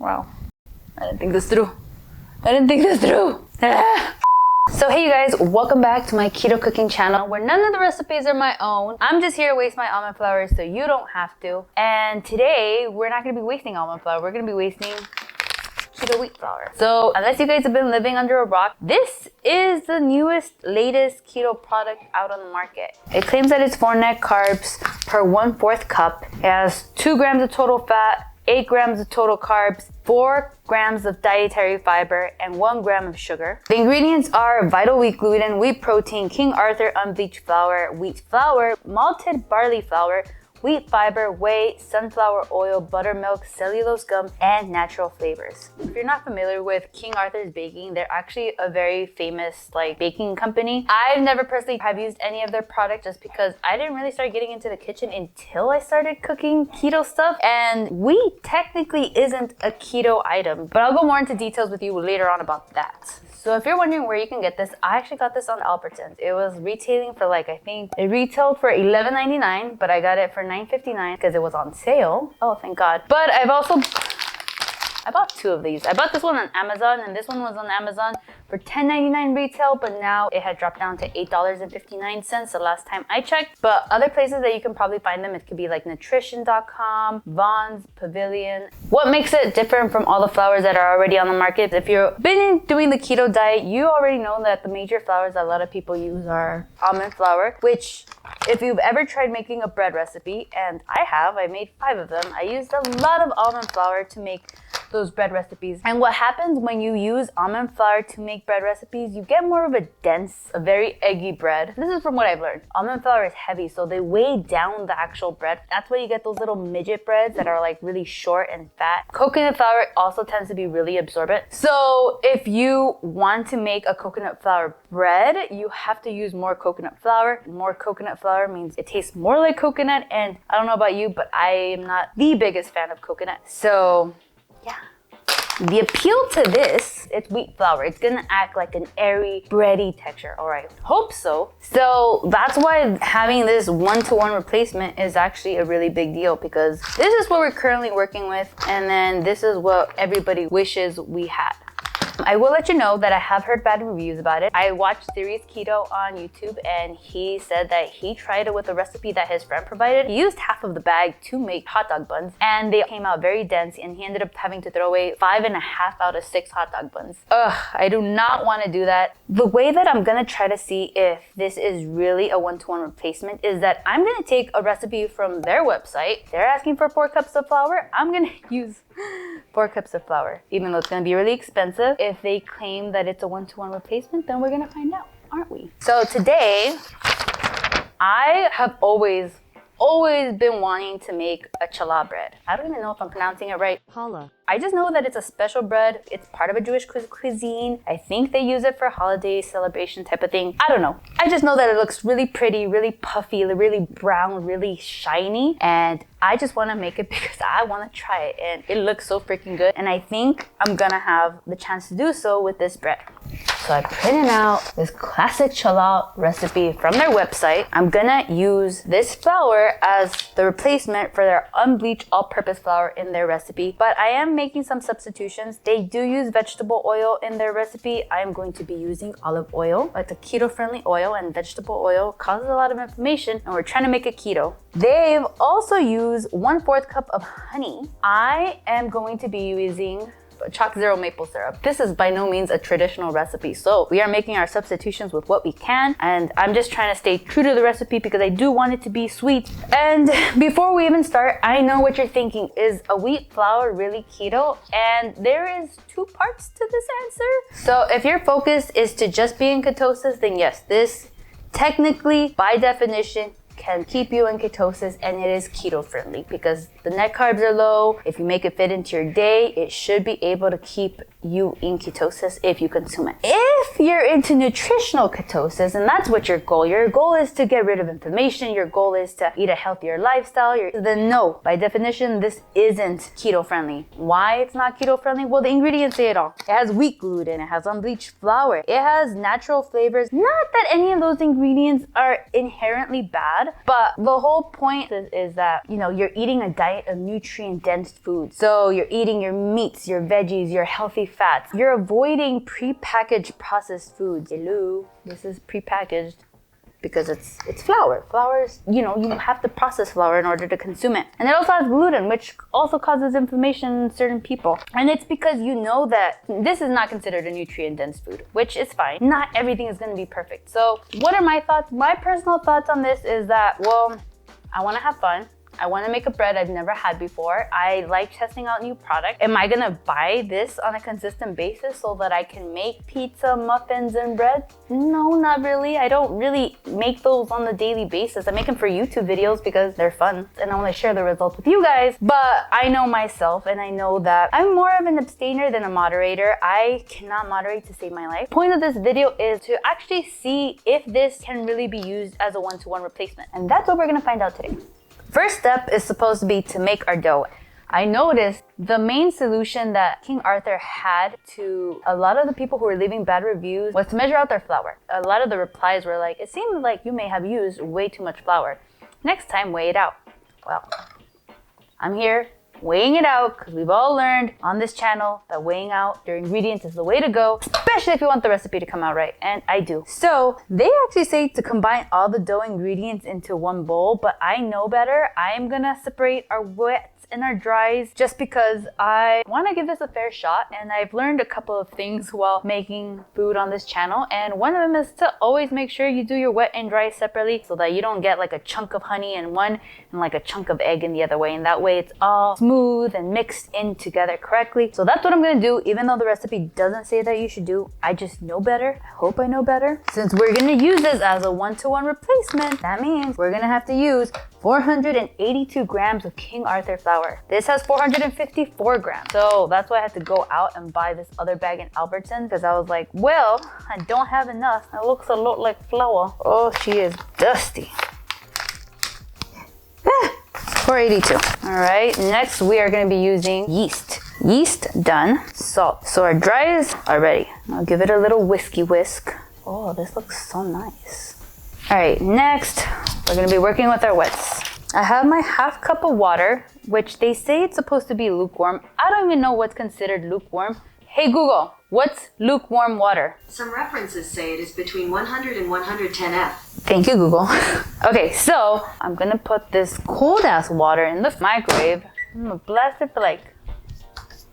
Wow. I didn't think this through. So hey you guys, welcome back to my keto cooking channel where none of the recipes are my own. I'm just here to waste my almond flour so you don't have to. And today, we're not going to be wasting almond flour. We're going to be wasting keto wheat flour. So unless you guys have been living under a rock, this is the latest keto product out on the market. It claims that it's 4 net carbs per 1/4 cup. It has 2 grams of total fat, 8 grams of total carbs, 4 grams of dietary fiber, and 1 gram of sugar. The ingredients are vital wheat gluten, wheat protein, King Arthur unbleached flour, wheat flour, malted barley flour, wheat fiber, whey, sunflower oil, buttermilk, cellulose gum, and natural flavors. If you're not familiar with King Arthur's Baking, they're actually a very famous baking company. I've never personally have used any of their products just because I didn't really start getting into the kitchen until I started cooking keto stuff. And wheat technically isn't a keto item, but I'll go more into details with you later on about that. So if you're wondering where you can get this, I actually got this on Albertsons. It was retailing for I think it retailed for $11.99, but I got it for $9.59 because it was on sale. Oh, thank God. But I bought 2 of these. I bought this one on Amazon and this one was on Amazon for $10.99 retail, but now it had dropped down to $8.59 the last time I checked. But other places that you can probably find them, it could be like nutrition.com, Vaughn's, Pavilion. What makes it different from all the flours that are already on the market? If you've been doing the keto diet, you already know that the major flours that a lot of people use are almond flour, which if you've ever tried making a bread recipe, and I made 5 of them. I used a lot of almond flour to make those bread recipes. And what happens when you use almond flour to make bread recipes, you get more of a dense, a very eggy bread. This is from what I've learned. Almond flour is heavy, so they weigh down the actual bread. That's why you get those little midget breads that are really short and fat. Coconut flour also tends to be really absorbent. So if you want to make a coconut flour bread, you have to use more coconut flour. More coconut flour means it tastes more like coconut, and I don't know about you, but I am not the biggest fan of coconut. So yeah. The appeal to this, it's wheat flour. It's gonna act like an airy, bready texture. All right, hope so. So that's why having this 1-to-1 replacement is actually a really big deal, because this is what we're currently working with, and then this is what everybody wishes we had. I will let you know that I have heard bad reviews about it. I watched Theories Keto on YouTube and he said that he tried it with a recipe that his friend provided. He used half of the bag to make hot dog buns and they came out very dense, and he ended up having to throw away 5.5 out of 6 hot dog buns. Ugh, I do not want to do that. The way that I'm gonna try to see if this is really a 1-to-1 replacement is that I'm gonna take a recipe from their website. They're asking for 4 cups of flour. I'm gonna use 4 cups of flour, even though it's going to be really expensive. If they claim that it's a 1-to-1 replacement, then we're going to find out, aren't we? So today, I have always been wanting to make a challah bread. I don't even know if I'm pronouncing it right. Challah. I just know that it's a special bread. It's part of a Jewish cuisine. I think they use it for holiday celebration type of thing. I don't know. I just know that it looks really pretty, really puffy, really brown, really shiny. And I just want to make it because I want to try it. And it looks so freaking good. And I think I'm going to have the chance to do so with this bread. So I printed out this classic challah recipe from their website. I'm gonna use this flour as the replacement for their unbleached all-purpose flour in their recipe. But I am making some substitutions. They do use vegetable oil in their recipe. I am going to be using olive oil. It's a keto-friendly oil, and vegetable oil causes a lot of inflammation, and we're trying to make it keto. They've also used 1/4 cup of honey. I am going to be using chalk zero maple syrup. This is by no means a traditional recipe, so we are making our substitutions with what we can, and I'm just trying to stay true to the recipe because I do want it to be sweet. And before we even start, I know what you're thinking, is a wheat flour really keto? And there is 2 parts to this answer. So if your focus is to just be in ketosis, then yes, this technically, by definition, can keep you in ketosis, and it is keto friendly because the net carbs are low. If you make it fit into your day, it should be able to keep you in ketosis if you consume it. If you're into nutritional ketosis, and that's what your goal is to get rid of inflammation, your goal is to eat a healthier lifestyle, then no, by definition, this isn't keto friendly. Why it's not keto friendly? Well, the ingredients say it all. It has wheat gluten, it has unbleached flour, it has natural flavors. Not that any of those ingredients are inherently bad, bad. But the whole point is that, you know, you're eating a diet of nutrient-dense food. So you're eating your meats, your veggies, your healthy fats. You're avoiding prepackaged processed foods. Hello, this is prepackaged. Because it's flour. Flour is, you know, you have to process flour in order to consume it. And it also has gluten, which also causes inflammation in certain people. And it's because you know that this is not considered a nutrient-dense food, which is fine. Not everything is going to be perfect. So what are my thoughts? My personal thoughts on this is that, well, I want to have fun. I want to make a bread I've never had before. I like testing out new products. Am I gonna buy this on a consistent basis so that I can make pizza, muffins, and bread? No, not really. I don't really make those on a daily basis. I make them for YouTube videos because they're fun and I want to share the results with you guys. But I know myself and I know that I'm more of an abstainer than a moderator. I cannot moderate to save my life. The point of this video is to actually see if this can really be used as a one-to-one replacement. And that's what we're gonna find out today. First step is supposed to be to make our dough. I noticed the main solution that King Arthur had to a lot of the people who were leaving bad reviews was to measure out their flour. A lot of the replies were like, it seemed like you may have used way too much flour. Next time, weigh it out. Well, I'm here weighing it out because we've all learned on this channel that weighing out your ingredients is the way to go, especially if you want the recipe to come out right, and I do. So they actually say to combine all the dough ingredients into one bowl, but I know better. I am gonna separate our wets and our dries just because I want to give this a fair shot, and I've learned a couple of things while making food on this channel, and one of them is to always make sure you do your wet and dry separately so that you don't get like a chunk of honey in one and like a chunk of egg in the other way, and that way it's all smooth and mixed in together correctly. So that's what I'm gonna do, even though the recipe doesn't say that you should do. I just know better. I hope I know better. Since we're gonna use this as a one-to-one replacement, that means we're gonna have to use 482 grams of King Arthur flour. This has 454 grams. So that's why I had to go out and buy this other bag in Albertsons, because I was like, well, I don't have enough. It looks a lot like flour. Oh, she is dusty. 482. All right, next we are gonna be using yeast. Yeast done, salt. So our dries are ready. I'll give it a little whiskey whisk. Oh, this looks so nice. All right, next we're gonna be working with our wets. I have my half cup of water, which they say it's supposed to be lukewarm. I don't even know what's considered lukewarm. Hey Google, what's lukewarm water? Some references say it is between 100 and 110 F. Thank you, Google. Okay, so I'm gonna put this cold ass water in the microwave. I'm gonna blast it for like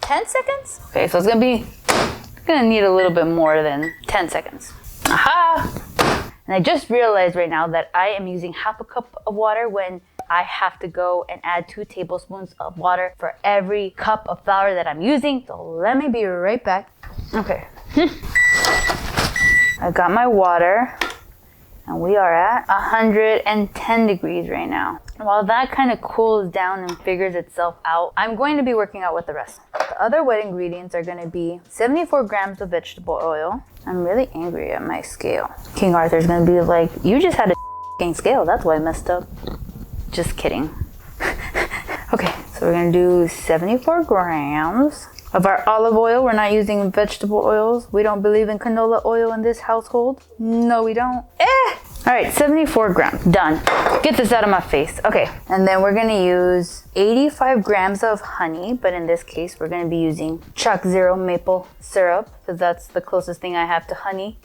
10 seconds. Okay, so it's gonna need a little bit more than 10 seconds. Aha! And I just realized right now that I am using half a cup of water when I have to go and add 2 tablespoons of water for every cup of flour that I'm using. So let me be right back. Okay. I got my water and we are at 110 degrees right now. While that kind of cools down and figures itself out, I'm going to be working out with the rest. The other wet ingredients are going to be 74 grams of vegetable oil. I'm really angry at my scale. King Arthur's going to be like, you just had a scale, that's why I messed up. Just kidding. Okay, so we're gonna do 74 grams of our olive oil. We're not using vegetable oils. We don't believe in canola oil in this household. No, we don't. All right, 74 grams, done. Get this out of my face. Okay, and then we're gonna use 85 grams of honey, but in this case, we're gonna be using Choc Zero maple syrup, because that's the closest thing I have to honey.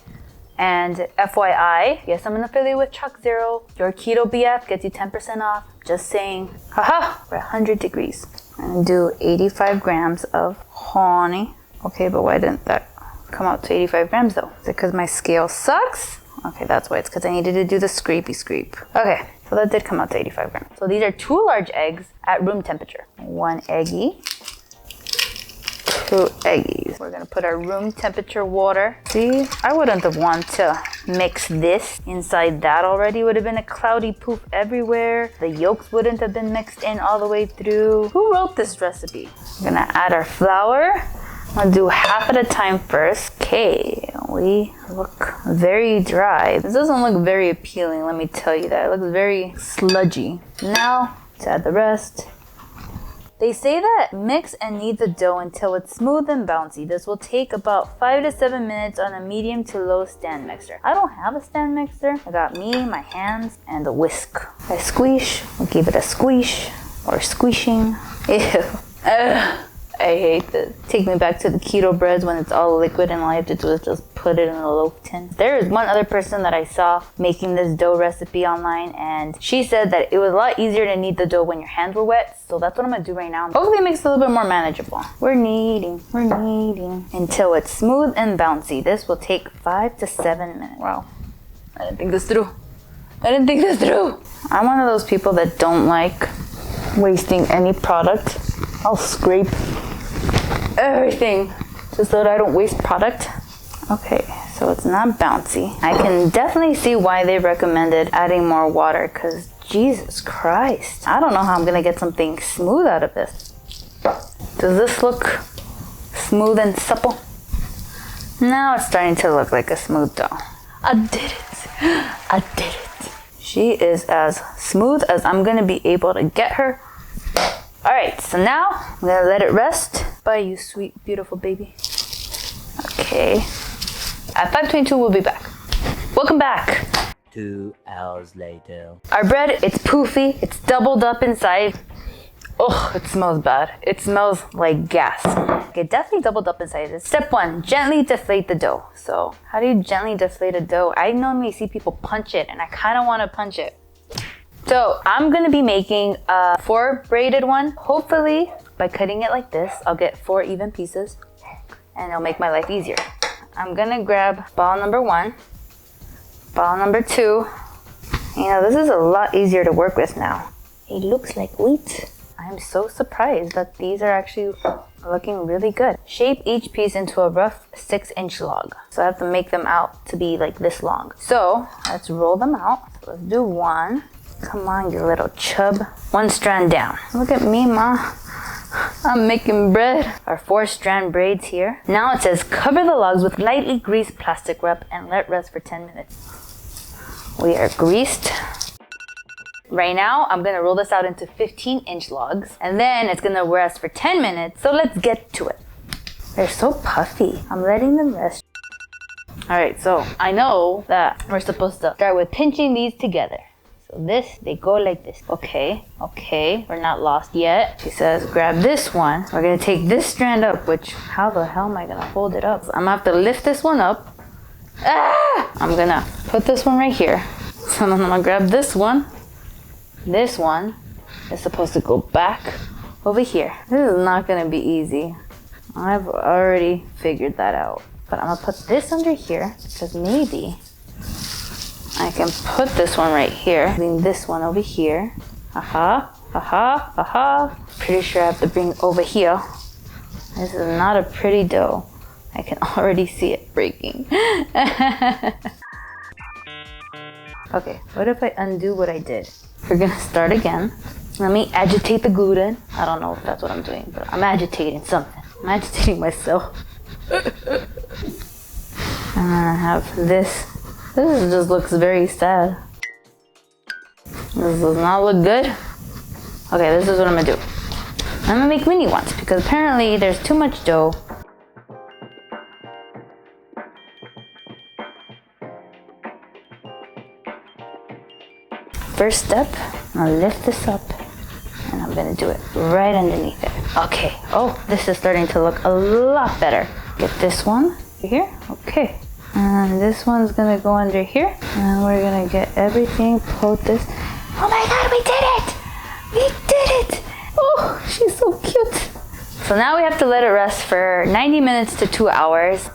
And FYI, yes, I'm an affiliate with Choc Zero. Your Keto BF gets you 10% off. Just saying. Haha, we're at 100 degrees. I'm gonna do 85 grams of honey. Okay, but why didn't that come out to 85 grams though? Is it because my scale sucks? Okay, that's why. It's because I needed to do the scrapey scrape. Okay, so that did come out to 85 grams. So these are 2 large eggs at room temperature. 1 eggie. 2 eggies. We're gonna put our room temperature water. See, I wouldn't have wanted to mix this inside that already. It would have been a cloudy poof everywhere. The yolks wouldn't have been mixed in all the way through. Who wrote this recipe? We're gonna add our flour. I'll do half at a time first. Okay, we look very dry. This doesn't look very appealing, let me tell you that. It looks very sludgy. Now, let's add the rest. They say that mix and knead the dough until it's smooth and bouncy. This will take about 5 to 7 minutes on a medium to low stand mixer. I don't have a stand mixer. I got me, my hands, and the whisk. I squish, I'll give it a squish or squishing. Ew. Ugh. I hate this. Take me back to the keto breads when it's all liquid and all I have to do is just put it in a loaf tin. There is one other person that I saw making this dough recipe online, and she said that it was a lot easier to knead the dough when your hands were wet. So that's what I'm gonna do right now. Hopefully it makes it a little bit more manageable. We're kneading until it's smooth and bouncy. This will take 5 to 7 minutes. Wow, I didn't think this through. I'm one of those people that don't like wasting any product. I'll scrape everything just so that I don't waste product. Okay, so it's not bouncy. I can definitely see why they recommended adding more water, because Jesus Christ, I don't know how I'm gonna get something smooth out of this. Does this look smooth and supple? Now it's starting to look like a smooth dough. I did it. She is as smooth as I'm gonna be able to get her. All right, so now I'm gonna let it rest. Bye, you sweet, beautiful baby. Okay. At 5:22, we'll be back. Welcome back. 2 hours later. Our bread, it's poofy. It's doubled up inside. Oh, it smells bad. It smells like gas. It definitely doubled up inside. Step 1, gently deflate the dough. So how do you gently deflate a dough? I normally see people punch it, and I kind of want to punch it. So I'm gonna be making a 4 braided one. Hopefully by cutting it like this, I'll get 4 even pieces and it'll make my life easier. I'm gonna grab ball number 1, ball number 2. You know, this is a lot easier to work with now. It looks like wheat. I'm so surprised that these are actually looking really good. Shape each piece into a rough 6-inch log. So I have to make them out to be like this long. So let's roll them out. So let's do 1. Come on, you little chub. 1 strand down. Look at me, Ma. I'm making bread. Our 4-strand braids here. Now it says cover the logs with lightly greased plastic wrap and let rest for 10 minutes. We are greased. Right now, I'm gonna roll this out into 15-inch logs, and then it's gonna rest for 10 minutes. So let's get to it. They're so puffy. I'm letting them rest. All right, so I know that we're supposed to start with pinching these together. This, they go like this. Okay, we're not lost yet. She says, grab this one. We're gonna take this strand up, which, how the hell am I gonna hold it up? I'm gonna have to lift this one up. Ah! I'm gonna put this one right here. So then I'm gonna grab this one. This one is supposed to go back over here. This is not gonna be easy. I've already figured that out. But I'm gonna put this under here, because maybe I can put this one right here, bring this one over here. Pretty sure I have to bring over here. This is not a pretty dough. I can already see it breaking. Okay, what if I undo what I did? We're gonna start again. Let me agitate the gluten. I don't know if that's what I'm doing, but I'm agitating something. I'm agitating myself. I'm gonna have this. This just looks very sad. This does not look good. Okay, this is what I'm gonna do. I'm gonna make mini ones because apparently there's too much dough. First step, I'm gonna lift this up and I'm gonna do it right underneath it. Okay, oh, this is starting to look a lot better. Get this one here, okay. And this one's gonna go under here. And we're gonna get everything, put this. Oh my God, we did it! We did it! Oh, she's so cute. So now we have to let it rest for 90 minutes to 2 hours.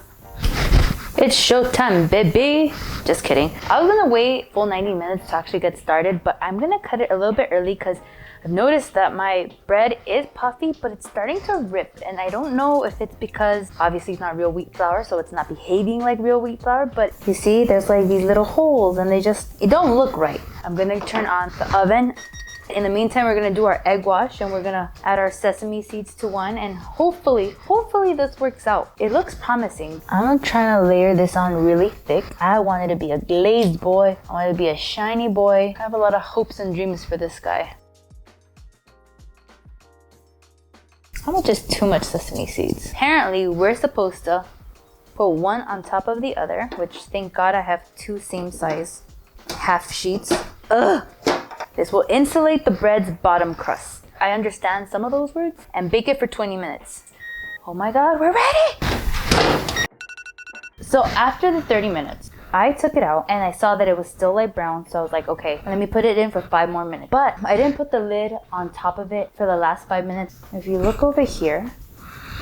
It's showtime, baby. Just kidding. I was gonna wait full 90 minutes to actually get started, but I'm gonna cut it a little bit early because I've noticed that my bread is puffy, but it's starting to rip. And I don't know if it's because obviously it's not real wheat flour, so it's not behaving like real wheat flour, but you see there's like these little holes and it don't look right. I'm gonna turn on the oven. In the meantime, we're gonna do our egg wash and we're gonna add our sesame seeds to one and hopefully this works out. It looks promising. I'm trying to layer this on really thick. I want it to be a glazed boy. I want it to be a shiny boy. I have a lot of hopes and dreams for this guy. How much is too much sesame seeds? Apparently, we're supposed to put one on top of the other, which thank God I have 2 same size half sheets. Ugh! This will insulate the bread's bottom crust. I understand some of those words. And bake it for 20 minutes. Oh my God, we're ready! So after the 30 minutes, I took it out and I saw that it was still light brown. So I was like, okay, let me put it in for 5 more minutes. But I didn't put the lid on top of it for the last 5 minutes. If you look over here,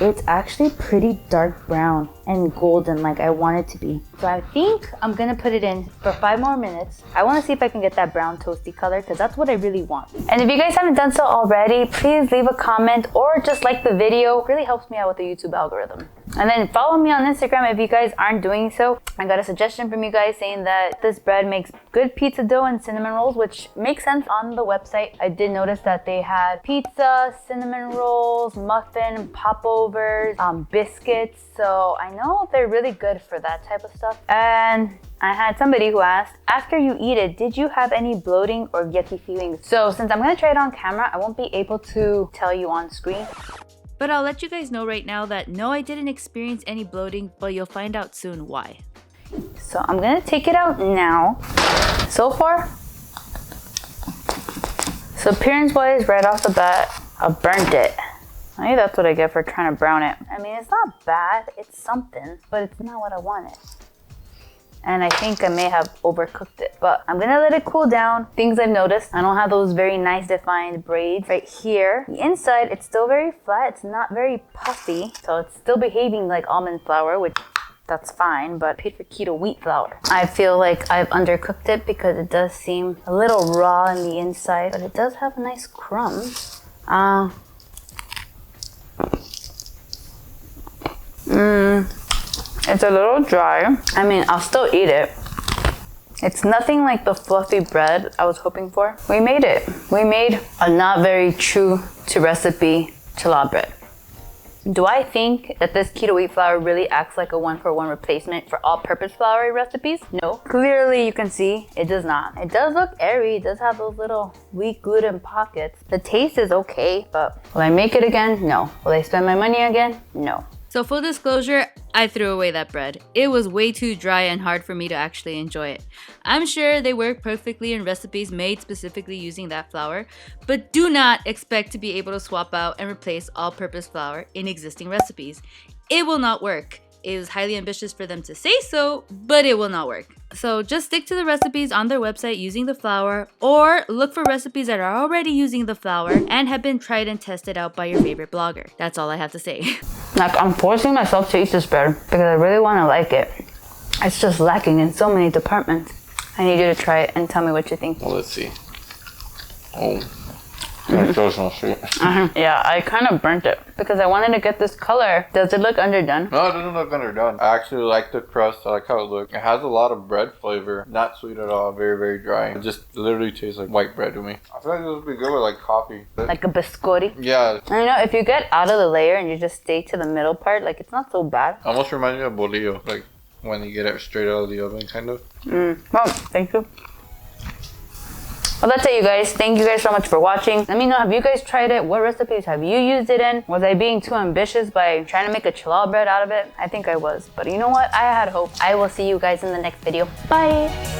it's actually pretty dark brown and golden like I want it to be. So I think I'm gonna put it in for 5 more minutes. I wanna see if I can get that brown toasty color because that's what I really want. And if you guys haven't done so already, please leave a comment or just like the video. It really helps me out with the YouTube algorithm. And then follow me on Instagram if you guys aren't doing so. I got a suggestion from you guys saying that this bread makes good pizza dough and cinnamon rolls, which makes sense on the website. I did notice that they had pizza, cinnamon rolls, muffin, popovers, biscuits. So I know they're really good for that type of stuff. And I had somebody who asked, after you eat it, did you have any bloating or yucky feelings? So since I'm gonna try it on camera, I won't be able to tell you on screen. But I'll let you guys know right now that no, I didn't experience any bloating, but you'll find out soon why. So I'm gonna take it out now. So far, so appearance wise, right off the bat, I burnt it. I think that's what I get for trying to brown it. I mean, it's not bad, it's something, but it's not what I wanted. And I think I may have overcooked it, but I'm gonna let it cool down. Things I've noticed, I don't have those very nice defined braids right here. The inside, it's still very flat. It's not very puffy. So it's still behaving like almond flour, which that's fine, but I paid for keto wheat flour. I feel like I've undercooked it because it does seem a little raw in the inside, but it does have a nice crumb. It's a little dry. I mean, I'll still eat it. It's nothing like the fluffy bread I was hoping for. We made it. We made a not very true to recipe challah bread. Do I think that this keto wheat flour really acts like a 1-for-1 replacement for all-purpose flour recipes? No. Clearly you can see it does not. It does look airy. It does have those little weak gluten pockets. The taste is okay, but will I make it again? No. Will I spend my money again? No. So full disclosure, I threw away that bread. It was way too dry and hard for me to actually enjoy it. I'm sure they work perfectly in recipes made specifically using that flour, but do not expect to be able to swap out and replace all-purpose flour in existing recipes. It will not work. It was highly ambitious for them to say so, but it will not work. So just stick to the recipes on their website using the flour, or look for recipes that are already using the flour and have been tried and tested out by your favorite blogger. That's all I have to say. Like, I'm forcing myself to eat this bread because I really want to like it. It's just lacking in so many departments. I need you to try it and tell me what you think. Well, let's see. Oh. Yeah, I kind of burnt it because I wanted to get this color. Does it look underdone? No, it doesn't look underdone. I actually like the crust. I like how it looks. It has a lot of bread flavor. Not sweet at all. Very, very dry. It just literally tastes like white bread to me. I feel like this would be good with like coffee. Like a biscotti? Yeah. I know, if you get out of the layer and you just stay to the middle part, like it's not so bad. Almost reminds me of bolillo. Like when you get it straight out of the oven, kind of. Well, thank you. Well, that's it, you guys. Thank you guys so much for watching. Let me know, have you guys tried it? What recipes have you used it in? Was I being too ambitious by trying to make a challah bread out of it? I think I was. But you know what? I had hope. I will see you guys in the next video. Bye!